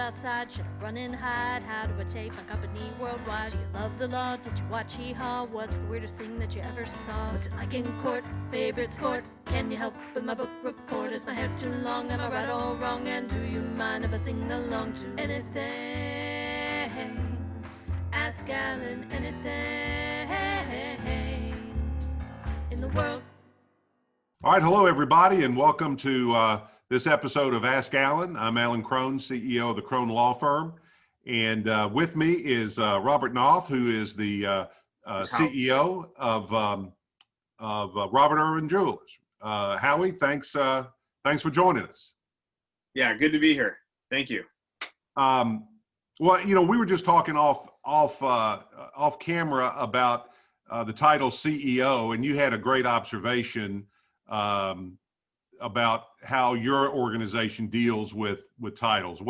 outside? Should I run and hide? How do I take my company worldwide? Do you love the law? Did you watch Hee-Haw? What's the weirdest thing that you ever saw? What's it like in court? Favorite sport? Can you help with my book report? Is my hair too long? Am I right or wrong? And do you mind if I sing along to anything? Ask Alan anything in the world. All right, hello everybody, and welcome to this episode of Ask Alan. I'm Alan Crone, CEO of the Crone Law Firm, and with me is Robert Knopf, who is the CEO of Robert Irwin Jewelers. Howie, thanks for joining us. Yeah, good to be here. Thank you. Well, you know, we were just talking off camera about the title CEO, and you had a great observation about how your organization deals with titles.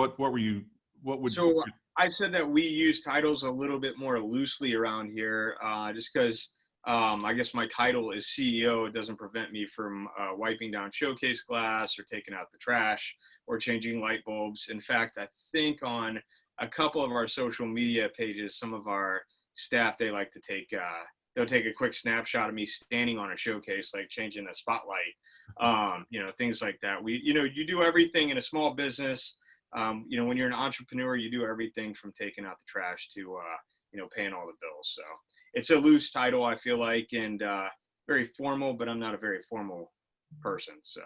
I said that we use titles a little bit more loosely around here, just because I guess my title is CEO. It doesn't prevent me from wiping down showcase glass or taking out the trash or changing light bulbs. In fact, I think on a couple of our social media pages, some of our staff, they like to take they'll take a quick snapshot of me standing on a showcase, like changing a spotlight, things like that. You do everything in a small business. When you're an entrepreneur, you do everything from taking out the trash to, paying all the bills. So it's a loose title, I feel like, and very formal, but I'm not a very formal person. So.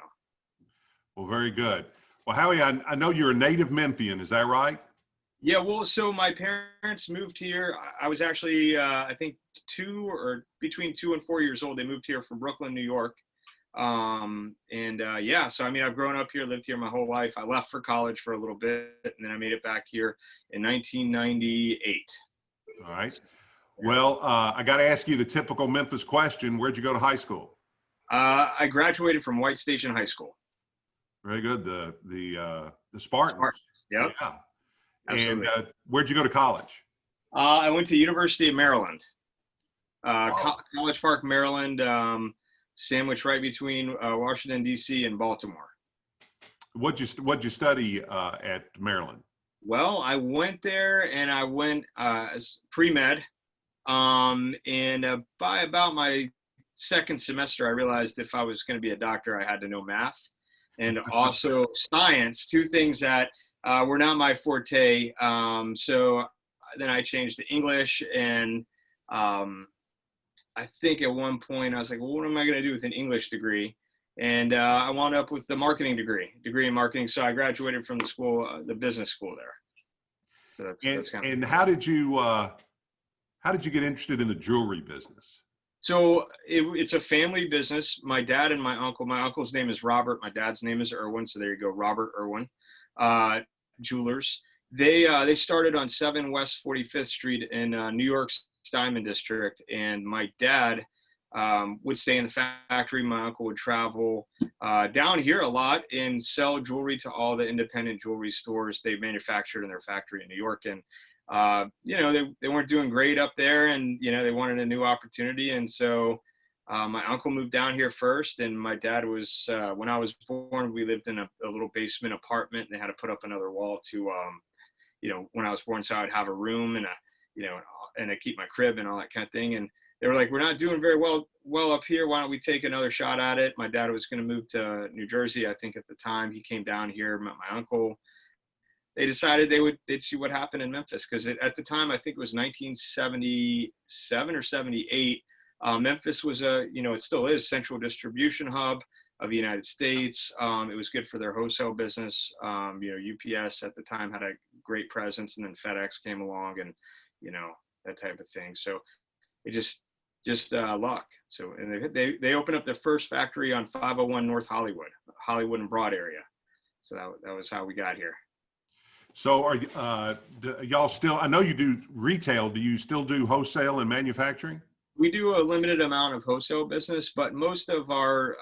Well, very good. Well, Howie, I know you're a native Memphian. Is that right? Yeah, well, so my parents moved here. I was actually, I think, between 2 and 4 years old. They moved here from Brooklyn, New York. So I mean, I've grown up here, lived here my whole life. I left for college for a little bit, and then I made it back here in 1998. All right. Well, I got to ask you the typical Memphis question. Where'd you go to high school? I graduated from White Station High School. Very good. The Spartans. Yep. Yeah. Absolutely. And where'd you go to college? I went to University of Maryland, College Park, Maryland, sandwiched right between Washington, D.C. and Baltimore. What'd you study at Maryland? Well, I went there and I went as pre-med. And by about my second semester, I realized if I was going to be a doctor, I had to know math and also science, two things that were not my forte. So then I changed to English, and I think at one point I was like, well, what am I going to do with an English degree? And I wound up with the marketing degree in marketing. So I graduated from the school, the business school there. So that's kind of. And how did you get interested in the jewelry business? So it's a family business. My dad and my uncle's name is Robert. My dad's name is Irwin. So there you go, Robert Irwin. Jewelers. They started on 7 West 45th Street in New York's Diamond District, and my dad would stay in the factory. My uncle would travel down here a lot and sell jewelry to all the independent jewelry stores they manufactured in their factory in New York. And they weren't doing great up there, and they wanted a new opportunity. And so my uncle moved down here first, and my dad was, when I was born, we lived in a little basement apartment, and they had to put up another wall to, when I was born, so I'd have a room and I keep my crib and all that kind of thing. And they were like, we're not doing very well up here. Why don't we take another shot at it? My dad was going to move to New Jersey, I think at the time. He came down here, met my uncle. They decided they'd see what happened in Memphis, because at the time, I think it was 1977 or 78. Memphis was it still is, central distribution hub of the United States. It was good for their wholesale business. UPS at the time had a great presence, and then FedEx came along, and that type of thing. So it just luck. So, and they opened up their first factory on 501 North Hollywood and Broad area. So that was how we got here. So are y'all still, I know you do retail, do you still do wholesale and manufacturing? We do a limited amount of wholesale business, but most of our,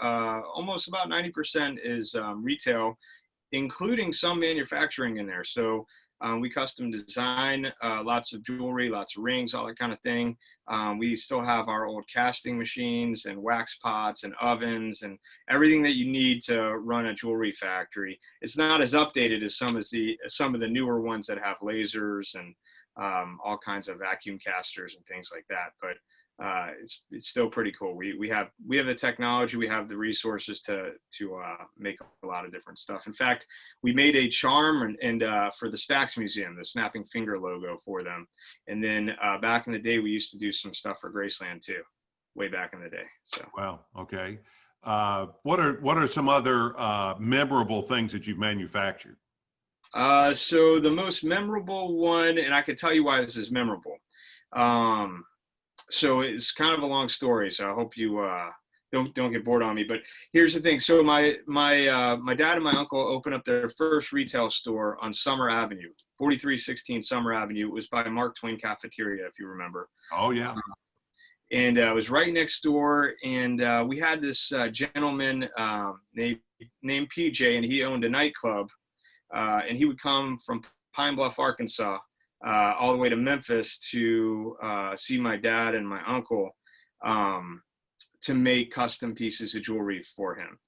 almost about 90% is retail, including some manufacturing in there. So We custom design lots of jewelry, lots of rings, all that kind of thing. We still have our old casting machines and wax pots and ovens and everything that you need to run a jewelry factory. It's not as updated as some of the newer ones that have lasers and all kinds of vacuum casters and things like that. But it's still pretty cool. We have the technology, we have the resources to make a lot of different stuff. In fact, we made a charm and for the Stax Museum, the snapping finger logo for them. And then back in the day, we used to do some stuff for Graceland too, way back in the day. So Wow. Okay. What are some other memorable things that you've manufactured? So the most memorable one, and I can tell you why this is memorable. So it's kind of a long story, so I hope you don't get bored on me. But here's the thing. So my dad and my uncle opened up their first retail store on Summer Avenue, 4316 Summer Avenue. It was by Mark Twain Cafeteria, if you remember. Oh yeah. And it was right next door. And we had this gentleman named PJ, and he owned a nightclub. And he would come from Pine Bluff, Arkansas, all the way to Memphis to see my dad and my uncle to make custom pieces of jewelry for him.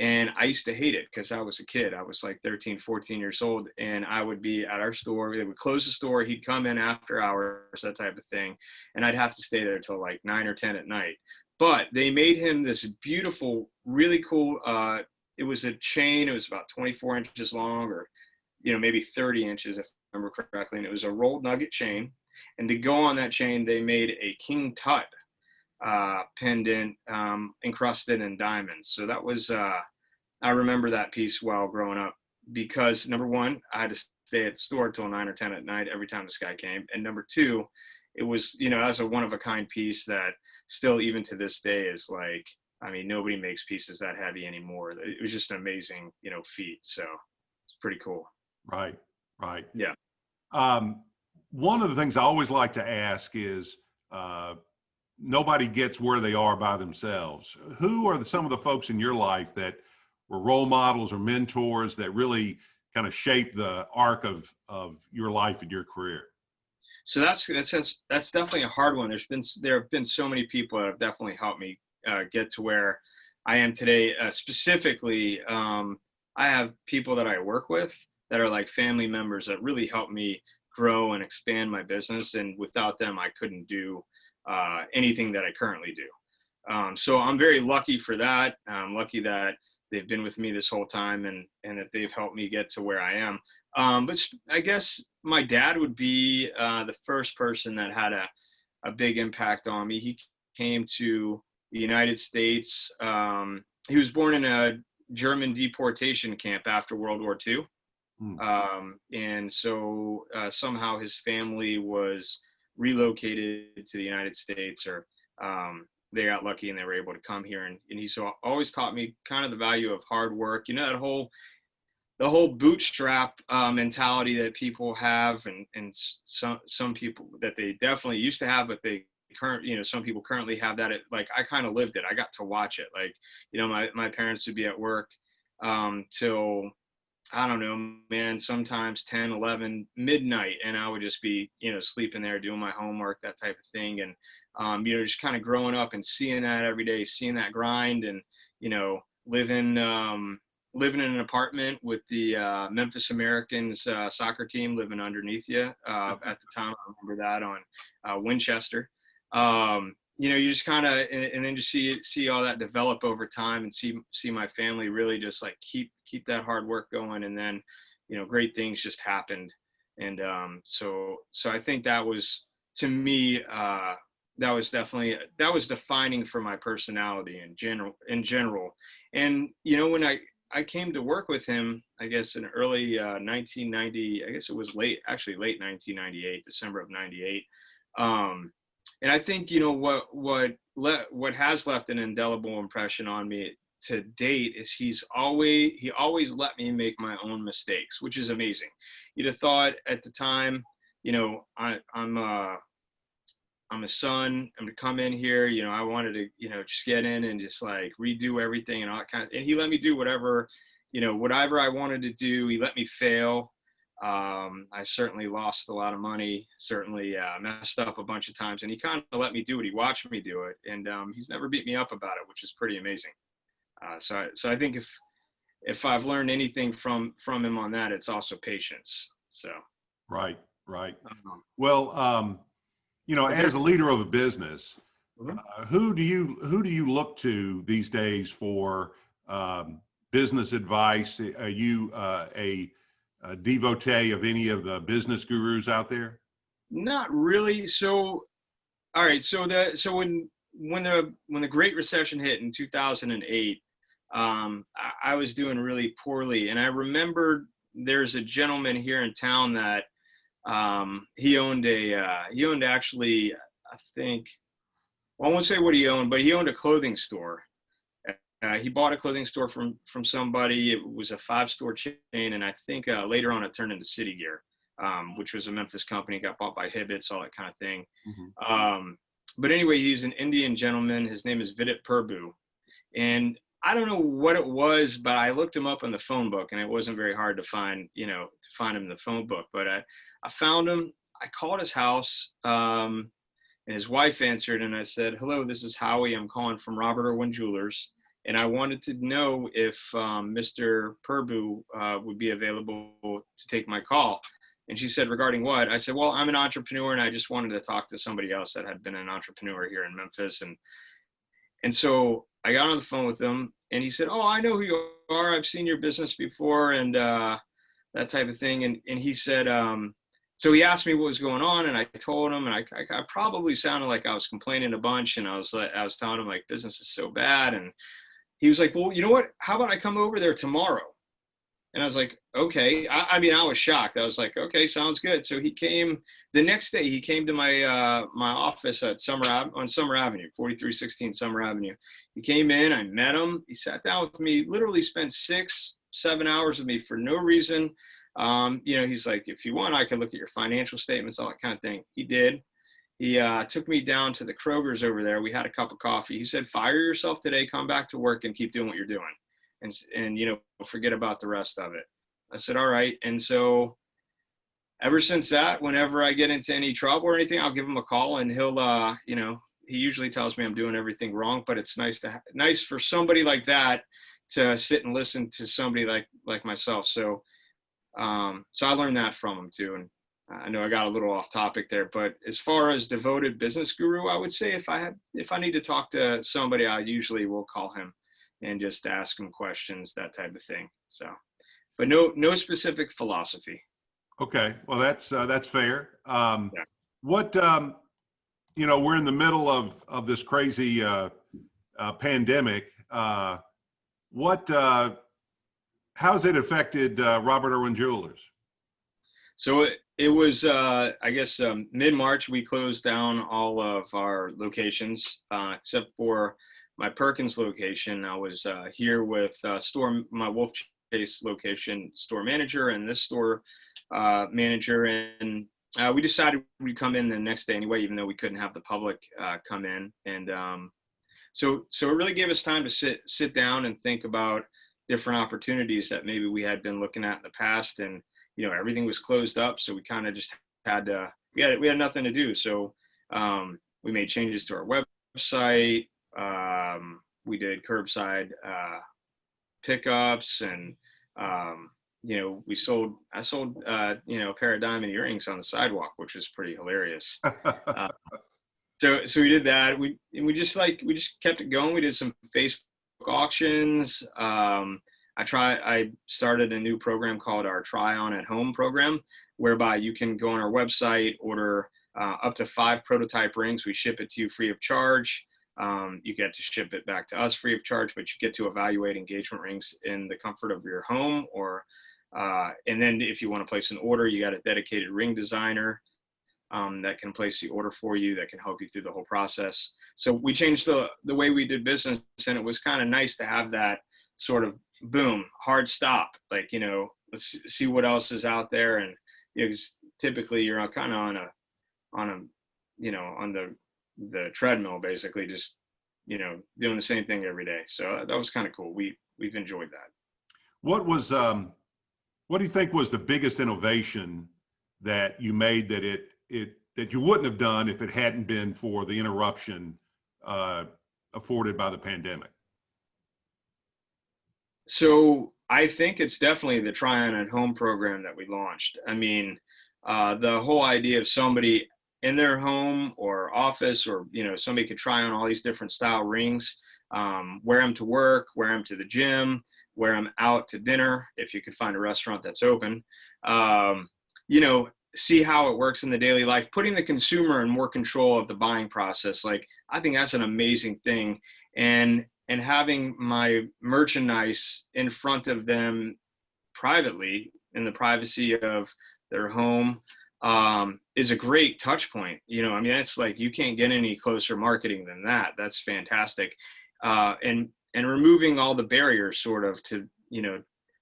And I used to hate it because I was a kid. I was like 13, 14 years old, and I would be at our store. They would close the store. He'd come in after hours, that type of thing. And I'd have to stay there till like 9 or 10 at night. But they made him this beautiful, really cool, it was a chain. It was about 24 inches long, or, maybe 30 inches, if I remember correctly. And it was a rolled nugget chain. And to go on that chain, they made a King Tut pendant encrusted in diamonds. So that was, I remember that piece well growing up, because number one, I had to stay at the store till 9 or 10 at night every time this guy came. And number two, it was, as a one-of-a-kind piece that still, even to this day, is like, nobody makes pieces that heavy anymore. It was just an amazing, feat. So it's pretty cool. Right. Yeah. One of the things I always like to ask is, nobody gets where they are by themselves. Who are some of the folks in your life that were role models or mentors that really kind of shaped the arc of your life and your career? So that's definitely a hard one. There have been so many people that have definitely helped me get to where I am today. Specifically, I have people that I work with that are like family members that really help me grow and expand my business. And without them, I couldn't do anything that I currently do. So I'm very lucky for that. I'm lucky that they've been with me this whole time and that they've helped me get to where I am. But I guess my dad would be the first person that had a big impact on me. He came to the United States. He was born in a German deportation camp after World War II. And so somehow his family was relocated to the United States, or they got lucky and they were able to come here. And he always taught me kind of the value of hard work. The whole bootstrap mentality that people have, and some people that they definitely used to have, but some people currently have that. I kind of lived it. I got to watch it. My parents would be at work till, I don't know, man, sometimes 10, 11, midnight. And I would just be, sleeping there, doing my homework, that type of thing. And, just kind of growing up and seeing that every day, seeing that grind, and, living in an apartment with the Memphis Americans soccer team living underneath you at the time. I remember that on Winchester. You just kind of, and then just see all that develop over time, and see my family really just like keep that hard work going. And then, great things just happened. And so I think that was, to me, that was defining for my personality in general. And, when I came to work with him, I guess in early 1990, I guess it was late 1998, December of 98. And I think, what has left an indelible impression on me to date is he always let me make my own mistakes, which is amazing. You'd have thought at the time, I'm a son, I'm gonna come in here, I wanted to, just get in and just like redo everything and all that kind of, and he let me do whatever I wanted to do. He let me fail. I certainly lost a lot of money, certainly messed up a bunch of times, and he kind of let me do it. He watched me do it, and he's never beat me up about it, which is pretty amazing. So I think if I've learned anything from him on that, it's also patience. So Right, right. um, Well, but as there's a leader of a business, Mhm. who do you look to these days for business advice? Are you a devotee of any of the business gurus out there? Not really. So all right. So when the Great Recession hit in 2008, I was doing really poorly, and I remembered there's a gentleman here in town that he owned actually, I think, well, I won't say what he owned, but he owned a clothing store. He bought a clothing store from somebody. It was a 5-store chain, and I think later on it turned into City Gear, which was a Memphis company. Got bought by Hibbets, all that kind of thing. Mhm. But anyway, he's an Indian gentleman. His name is Vidit Purbu, and I don't know what it was, but I looked him up in the phone book, and it wasn't very hard to find, to find him in the phone book. But I found him. I called his house, and his wife answered, and I said, "Hello, this is Howie. I'm calling from Robert Irwin Jewelers, and I wanted to know if Mr. Purbu would be available to take my call." And she said, "Regarding what?" I said, "Well, I'm an entrepreneur, and I just wanted to talk to somebody else that had been an entrepreneur here in Memphis." And so I got on the phone with him, and he said, "Oh, I know who you are. I've seen your business before," and that type of thing. And he said, so he asked me what was going on, and I told him, and I probably sounded like I was complaining a bunch, and I was telling him like business is so bad, and he was like, "Well, you know what? How about I come over there tomorrow?" And I was like, "Okay." I mean, I was shocked. I was like, "Okay, sounds good." So he came the next day. He came to my office at on Summer Avenue, 4316 Summer Avenue. He came in. I met him. He sat down with me. Literally spent 6-7 hours with me for no reason. He's like, "If you want, I can look at your financial statements, all that kind of thing." He did. He took me down to the Kroger's over there. We had a cup of coffee. He said, "Fire yourself today. Come back to work and keep doing what you're doing, and forget about the rest of it." I said, "All right." And so ever since that, whenever I get into any trouble or anything, I'll give him a call, and he usually tells me I'm doing everything wrong. But it's nice for somebody like that to sit and listen to somebody like myself. So I learned that from him too. And I know I got a little off topic there, but as far as devoted business guru, I would say if I need to talk to somebody, I usually will call him and just ask him questions, that type of thing. So, but no specific philosophy. Okay, well that's fair. Yeah. What we're in the middle of this crazy pandemic. What how's it affected Robert Irwin Jewelers? So it was, I guess, mid-March, we closed down all of our locations, except for my Perkins location. I was here with my Wolf Chase location store manager and this store manager. And we decided we'd come in the next day anyway, even though we couldn't have the public come in. And so it really gave us time to sit down and think about different opportunities that maybe we had been looking at in the past. And everything was closed up, so we kind of just we had nothing to do. So we made changes to our website. We did curbside pickups, and I sold a pair of diamond earrings on the sidewalk, which was pretty hilarious. So we did that. We just kept it going. We did some Facebook auctions. I started a new program called our Try On at Home program, whereby you can go on our website, order up to 5 prototype rings. We ship it to you free of charge. You get to ship it back to us free of charge, but you get to evaluate engagement rings in the comfort of your home. And then if you want to place an order, you got a dedicated ring designer that can place the order for you, that can help you through the whole process. So we changed the way we did business, and it was kind of nice to have that sort of boom, hard stop, like, let's see what else is out there. And typically you're kind of on the treadmill, basically, just doing the same thing every day. So that was kind of cool. We've enjoyed that. What was What do you think was the biggest innovation that you made that that you wouldn't have done if it hadn't been for the interruption afforded by the pandemic? So I think it's definitely the Try On at Home program that we launched. I mean, the whole idea of somebody in their home or office, or somebody could try on all these different style rings, wear them to work, wear them to the gym, wear them out to dinner if you could find a restaurant that's open. See how it works in the daily life, putting the consumer in more control of the buying process. Like, I think that's an amazing thing. And having my merchandise in front of them privately in the privacy of their home is a great touch point. I mean, that's like, you can't get any closer marketing than that. That's fantastic. And removing all the barriers sort of to,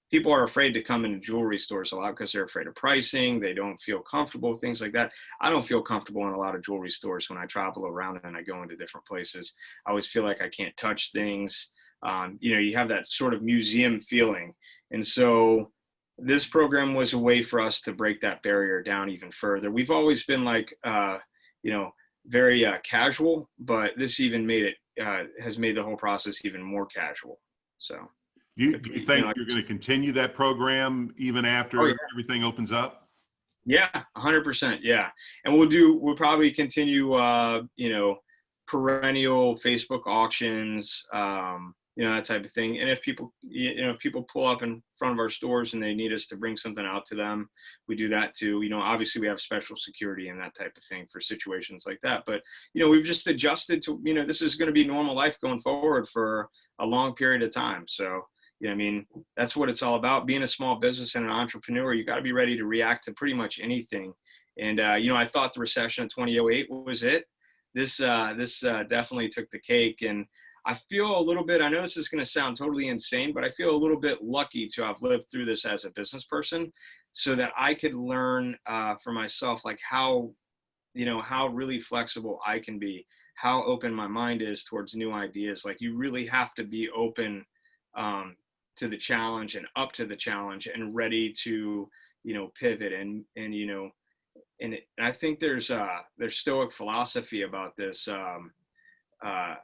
people are afraid to come into jewelry stores a lot because they're afraid of pricing. They don't feel comfortable, things like that. I don't feel comfortable in a lot of jewelry stores when I travel around and I go into different places. I always feel like I can't touch things. You have that sort of museum feeling. And so this program was a way for us to break that barrier down even further. We've always been like, very casual, but this even has made the whole process even more casual. So. Do you think you're going to continue that program even after everything opens up? Yeah, 100%. Yeah. And we'll probably continue, perennial Facebook auctions, that type of thing. And if people, people pull up in front of our stores and they need us to bring something out to them, we do that too. Obviously we have special security and that type of thing for situations like that. But, we've just adjusted to, this is going to be normal life going forward for a long period of time. So, that's what it's all about. Being a small business and an entrepreneur, you got to be ready to react to pretty much anything. And, I thought the recession of 2008 was it. This definitely took the cake. And I feel a little bit, I know this is going to sound totally insane, but I feel a little bit lucky to have lived through this as a business person so that I could learn for myself, like how really flexible I can be, how open my mind is towards new ideas. Like, you really have to be open to the challenge and up to the challenge and ready to, pivot and I think there's Stoic philosophy about this. I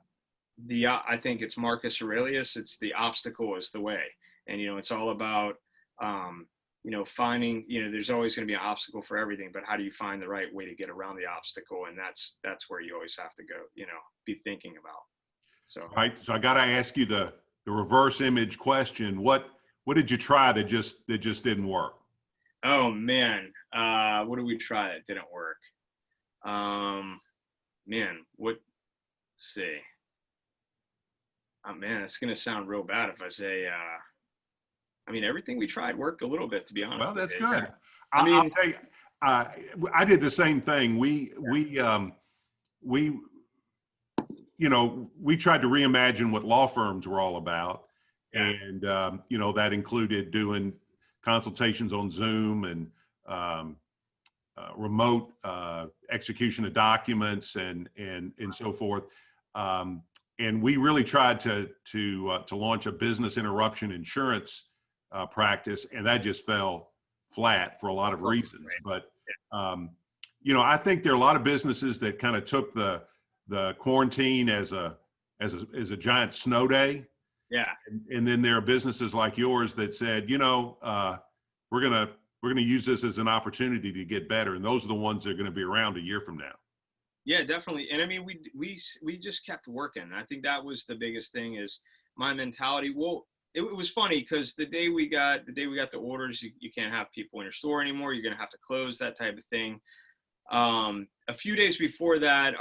think it's Marcus Aurelius. It's the obstacle is the way. And, it's all about, finding, there's always going to be an obstacle for everything, but how do you find the right way to get around the obstacle? And that's where you always have to go, be thinking about. So, all right. So I got to ask you the reverse image question. What did you try that just didn't work? Oh man. What did we try that didn't work? Let's see. Oh man, it's going to sound real bad if I say, everything we tried worked a little bit, to be honest. Well, that's good. I'll tell you, I did the same thing. We tried to reimagine what law firms were all about. Yeah. And, that included doing consultations on Zoom and remote execution of documents and so forth. And we really tried to launch a business interruption insurance practice, and that just fell flat for a lot of reasons. But, I think there are a lot of businesses that kind of took the quarantine as a giant snow day. Yeah. And then there are businesses like yours that said, we're going to use this as an opportunity to get better. And those are the ones that are going to be around a year from now. Yeah, definitely. And we just kept working. I think that was the biggest thing, is my mentality. Well, it was funny because the day we got the orders, you can't have people in your store anymore. You're going to have to close, that type of thing. A few days before that,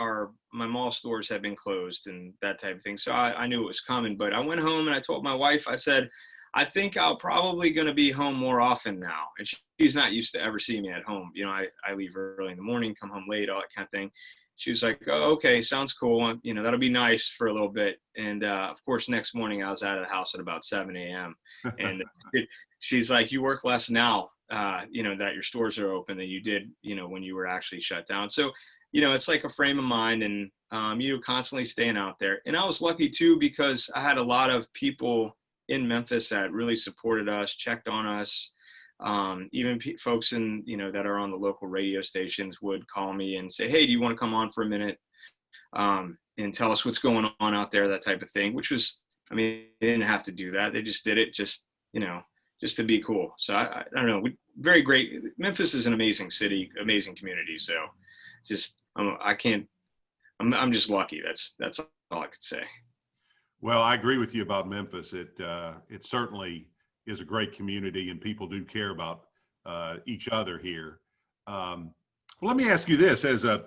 my mall stores had been closed and that type of thing. So I knew it was coming, but I went home and I told my wife, I said, I think I'll probably going to be home more often now. And she's not used to ever seeing me at home. I leave early in the morning, come home late, all that kind of thing. She was like, oh, okay, sounds cool. That'll be nice for a little bit. And of course, next morning I was out of the house at about 7 a.m. And she's like, you work less now, that your stores are open than you did, when you were actually shut down. So, it's like a frame of mind, and you constantly staying out there. And I was lucky too, because I had a lot of people in Memphis that really supported us, checked on us, Even folks in, that are on the local radio stations would call me and say, hey, do you want to come on for a minute? And tell us what's going on out there, that type of thing, which was, they didn't have to do that. They just did it just to be cool. So I don't know, very great. Memphis is an amazing city, amazing community. So just, I'm just lucky. That's all I could say. Well, I agree with you about Memphis. It certainly is a great community, and people do care about each other here. Well, let me ask you this: as a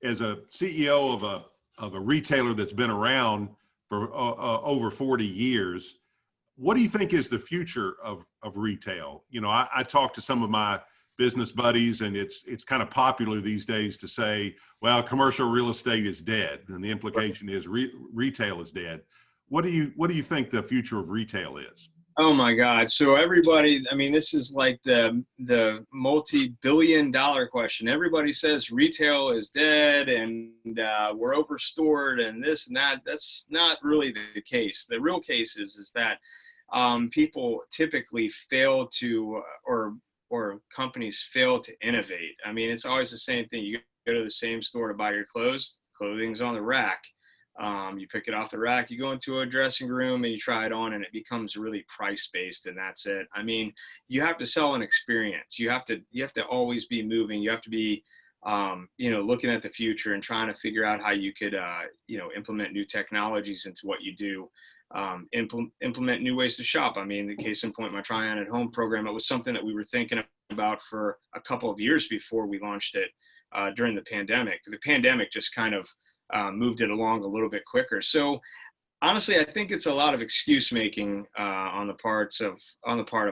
CEO of a retailer that's been around for over 40 years, what do you think is the future of retail? I talk to some of my business buddies, and it's kind of popular these days to say, well, commercial real estate is dead, and the implication is retail is dead. What do you think the future of retail is? Oh my God. So everybody, this is like the multi-billion-dollar question. Everybody says retail is dead and we're overstored and this and that. That's not really the case. The real case is that people typically fail to, or companies fail to innovate. It's always the same thing. You go to the same store to buy your clothes, clothing's on the rack. You pick it off the rack, you go into a dressing room and you try it on, and it becomes really price-based, and that's it. You have to sell an experience. You have to always be moving. You have to be, looking at the future and trying to figure out how you could, implement new technologies into what you do. Implement new ways to shop. The case in point, my Try On at Home program, it was something that we were thinking about for a couple of years before we launched it during the pandemic. The pandemic just kind of moved it along a little bit quicker. So honestly, I think it's a lot of excuse making on the part of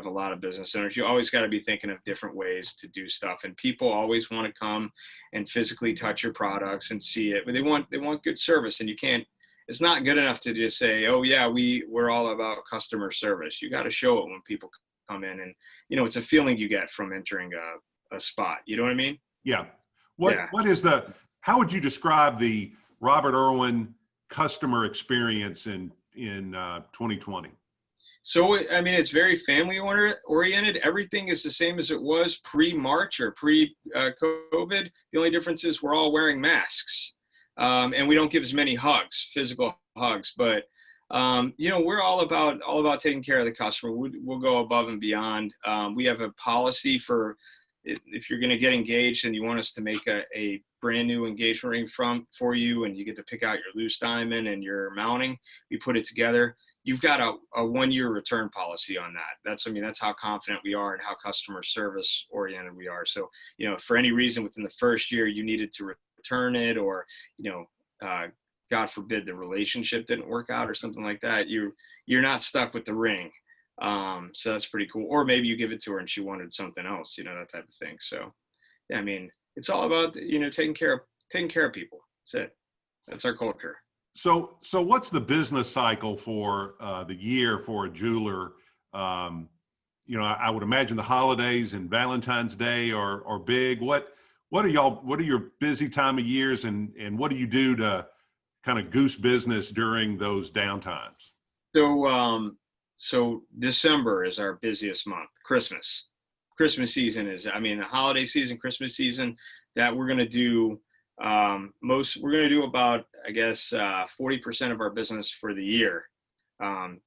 a lot of business owners. You always got to be thinking of different ways to do stuff, and people always want to come and physically touch your products and see it, but they want good service, and you can't. It's not good enough to just say, oh yeah, we're all about customer service. You got to show it when people come in, and it's a feeling you get from entering a spot. You know what I mean? Yeah. How would you describe the Robert Irwin customer experience in 2020? So, it's very family oriented. Everything is the same as it was pre-March or pre-COVID. The only difference is we're all wearing masks, and we don't give as many physical hugs. But we're all about taking care of the customer. We'll go above and beyond. We have a policy for if you're going to get engaged and you want us to make a brand new engagement ring for you, and you get to pick out your loose diamond and your mounting, we put it together. You've got a 1-year return policy on that. That's how confident we are and how customer service oriented we are. So, for any reason within the first year you needed to return it, or, God forbid the relationship didn't work out or something like that, you're not stuck with the ring. So that's pretty cool. Or maybe you give it to her and she wanted something else, that type of thing. So, yeah, it's all about, taking care of people. That's it. That's our culture. So what's the business cycle for the year for a jeweler? I would imagine the holidays and Valentine's Day are big. What are your busy time of years, and what do you do to kind of goose business during those downtimes? So December is our busiest month. Christmas season is, the holiday season, Christmas season, that we're going to do we're going to do about, 40% of our business for the year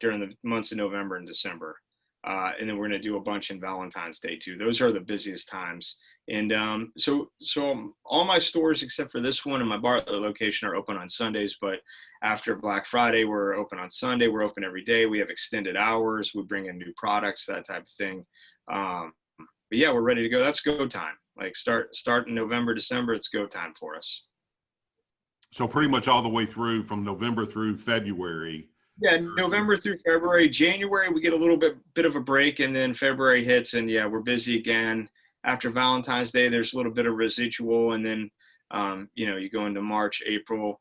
during the months of November and December. And then we're going to do a bunch in Valentine's Day too. Those are the busiest times. And so all my stores except for this one and my Bartlett location are open on Sundays, but after Black Friday, we're open on Sunday. We're open every day. We have extended hours. We bring in new products, that type of thing. But yeah, we're ready to go. That's go time. Like start in November, December, it's go time for us. So pretty much all the way through from November through February. Yeah, November through February. January, we get a little bit of a break, and then February hits, and yeah, we're busy again. After Valentine's Day, there's a little bit of residual, and then, you go into March, April.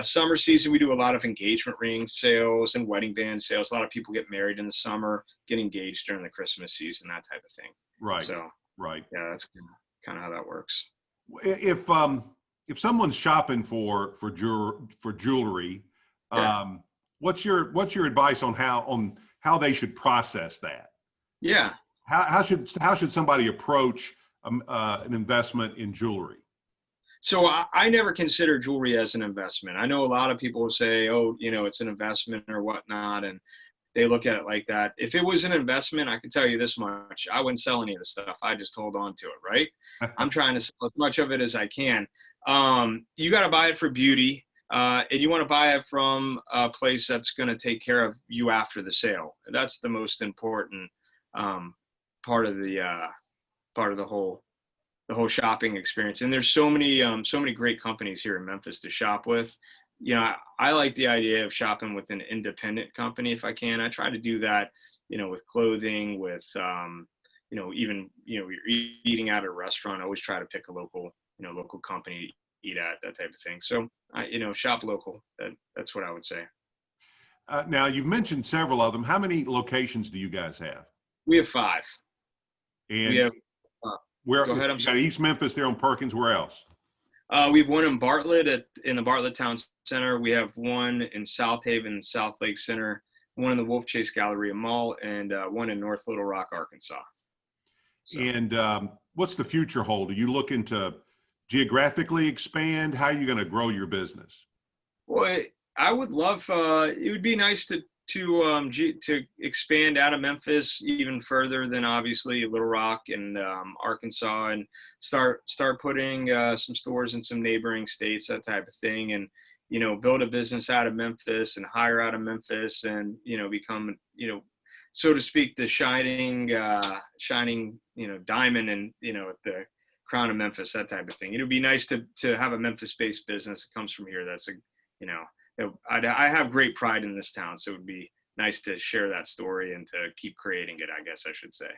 Summer season, we do a lot of engagement ring sales and wedding band sales. A lot of people get married in the summer, get engaged during the Christmas season, that type of thing. Right. So, right. Yeah, that's kind of how that works. If someone's shopping for jewelry, what's your advice on how they should process that? Yeah. How should somebody approach an investment in jewelry? So I never consider jewelry as an investment. I know a lot of people will say, oh, it's an investment or whatnot, and they look at it like that. If it was an investment, I can tell you this much: I wouldn't sell any of the stuff. I just hold on to it, right? I'm trying to sell as much of it as I can. You got to buy it for beauty, and you want to buy it from a place that's going to take care of you after the sale. That's the most important part of the whole shopping experience. And there's so many great companies here in Memphis to shop with. I like the idea of shopping with an independent company if I can. I try to do that, with clothing, with, even, you're eating at a restaurant. I always try to pick a local company to eat at, that type of thing. So, shop local. That's what I would say. Now, you've mentioned several of them. How many locations do you guys have? We have 5. And we have, where? Go ahead. You got East Memphis there on Perkins. Where else? We have one in Bartlett in the Bartlett Town Center. We have one in South Haven, South Lake Center, one in the Wolf Chase Galleria Mall, and one in North Little Rock, Arkansas. So. And what's the future hold? Are you looking to geographically expand? How are you going to grow your business? Well, I would love. It would be nice to expand out of Memphis even further than obviously Little Rock and Arkansas, and start putting some stores in some neighboring states, that type of thing, and build a business out of Memphis and hire out of Memphis, and become so to speak the shining diamond and at the crown of Memphis, that type of thing. It would be nice to have a Memphis-based business that comes from here. That's I have great pride in this town, so it would be nice to share that story and to keep creating it, I guess I should say.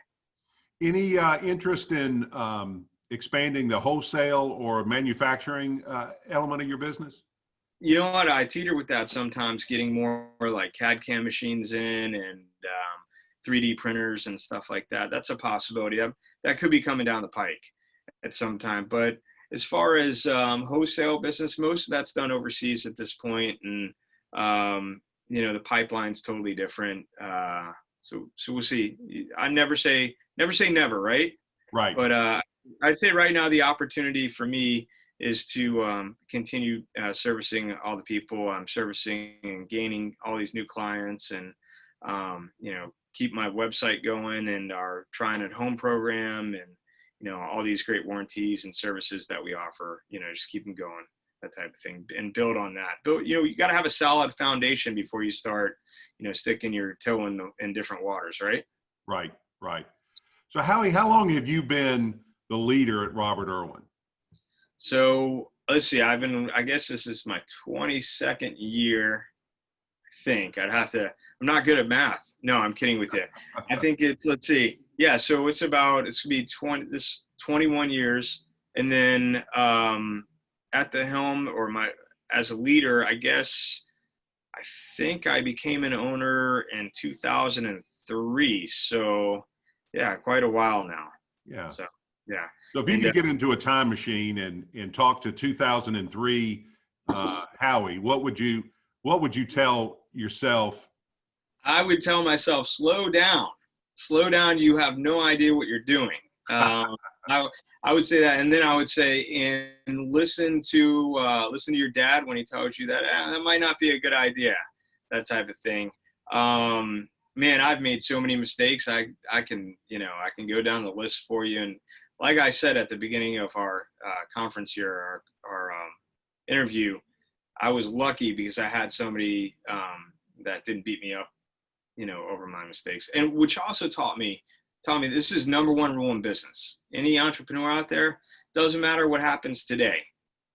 Any interest in expanding the wholesale or manufacturing element of your business? You know what? I teeter with that sometimes, getting more like CAD/CAM machines in and 3D printers and stuff like that. That's a possibility. That could be coming down the pike at some time. But as far as wholesale business, most of that's done overseas at this point, and the pipeline's totally different. So we'll see. I never say never, right? Right. But I'd say right now the opportunity for me is to continue servicing all the people I'm servicing and gaining all these new clients, and keep my website going, and our Trying at Home program, and all these great warranties and services that we offer, just keep them going, that type of thing, and build on that. But, you got to have a solid foundation before you start, sticking your toe in different waters, right? Right. So Howie, how long have you been the leader at Robert Irwin? So let's see, I guess this is my 22nd year, I think. I'm not good at math. No, I'm kidding with you. I think let's see. Yeah, so it's gonna be 21 years, and then at the helm, or as a leader, I guess I think I became an owner in 2003. So yeah, quite a while now. Yeah. So yeah. So if you could get into a time machine and talk to 2003 Howie, what would you tell yourself? I would tell myself, slow down. You have no idea what you're doing. I would say that. And then I would say, and listen to your dad when he tells you that that might not be a good idea, that type of thing. Man, I've made so many mistakes. I can go down the list for you. And like I said at the beginning of our conference here, our interview, I was lucky because I had somebody that didn't beat me up, over my mistakes, and which also taught me this is number one rule in business. Any entrepreneur out there, doesn't matter what happens today,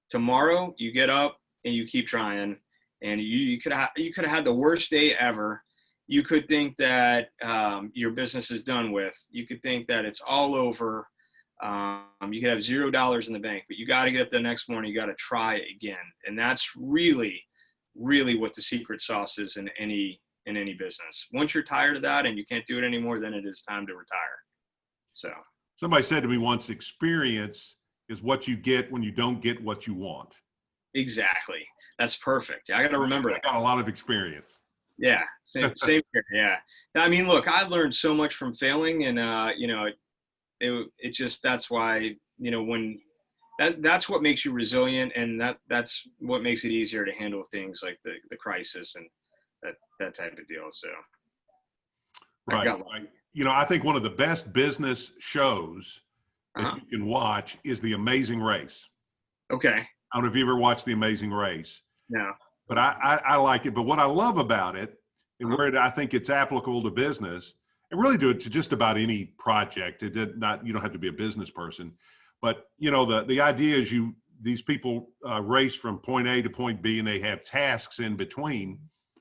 tomorrow you get up and you keep trying. And you could have had the worst day ever. You could think that your business is done with. You could think that it's all over. You could have $0 in the bank, but you got to get up the next morning. You got to try again, and that's really, really what the secret sauce is in any business. Once you're tired of that and you can't do it anymore, then it is time to retire. So somebody said to me once, experience is what you get when you don't get what you want. Exactly. That's perfect. I got to remember that. I got a lot of experience. Yeah, same here. Yeah. I mean, look, I learned so much from failing, and it just, that's why, when that's what makes you resilient, and that's what makes it easier to handle things like the crisis and that type of deal. So Right. I think one of the best business shows that you can watch is The Amazing Race. Okay. I don't know if you ever watched The Amazing Race. No. But I like it. But what I love about it, and where I think it's applicable to business, and really to just about any project, you don't have to be a business person, but the idea is these people race from point A to point B, and they have tasks in between,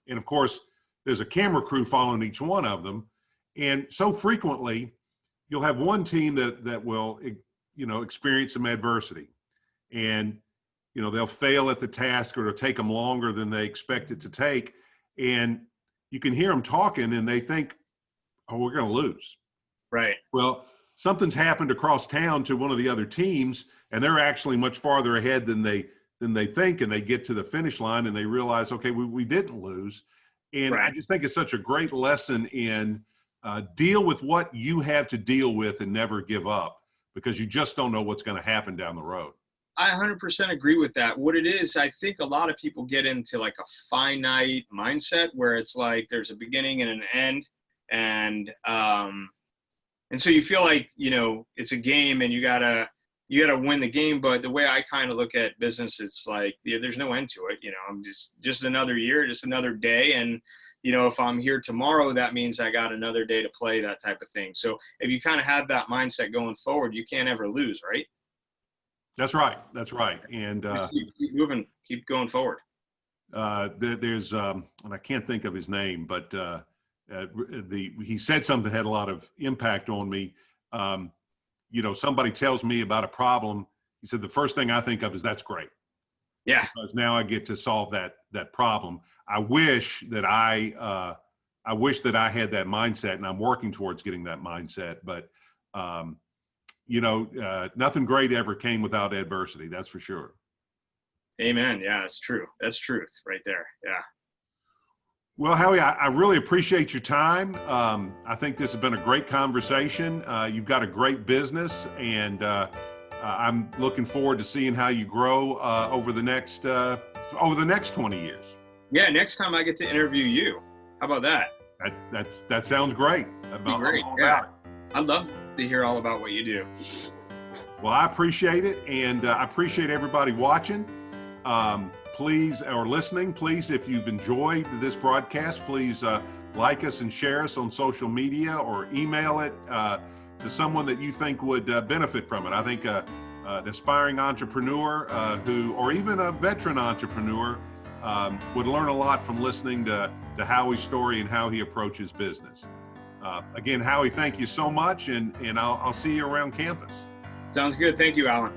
and of course there's a camera crew following each one of them, and so frequently you'll have one team that will experience some adversity, and they'll fail at the task, or it'll take them longer than they expect it to take. And you can hear them talking and they think, oh, we're going to lose. Right. Well, something's happened across town to one of the other teams, and they're actually much farther ahead than they think. And they get to the finish line and they realize, okay, we didn't lose. And I just think it's such a great lesson in deal with what you have to deal with and never give up, because you just don't know what's going to happen down the road. I 100% agree with that. What it is, I think a lot of people get into like a finite mindset where it's like there's a beginning and an end, and so you feel like it's a game and you gotta win the game. But the way I kind of look at business, it's like there's no end to it. I'm just another year, just another day, and if I'm here tomorrow, that means I got another day to play, that type of thing. So if you kind of have that mindset going forward, you can't ever lose, right? That's right. That's right. And keep moving, keep going forward. There's and I can't think of his name, but he said something that had a lot of impact on me. Somebody tells me about a problem. He said, the first thing I think of is, that's great. Yeah. Because now I get to solve that problem. I wish that I had that mindset, and I'm working towards getting that mindset. But nothing great ever came without adversity. That's for sure. Amen. Yeah, that's true. That's truth right there. Yeah. Well, Howie, I really appreciate your time. I think this has been a great conversation. You've got a great business, and I'm looking forward to seeing how you grow over the next 20 years. Yeah. Next time I get to interview you. How about that? That sounds great. Great. Yeah. I'd love to hear all about what you do. Well, I appreciate it, and I appreciate everybody watching. Please, or listening, please, if you've enjoyed this broadcast, please like us and share us on social media, or email it to someone that you think would benefit from it. I think an aspiring entrepreneur or even a veteran entrepreneur would learn a lot from listening to Howie's story and how he approaches business. Again, Howie, thank you so much, and I'll see you around campus. Sounds good. Thank you, Alan.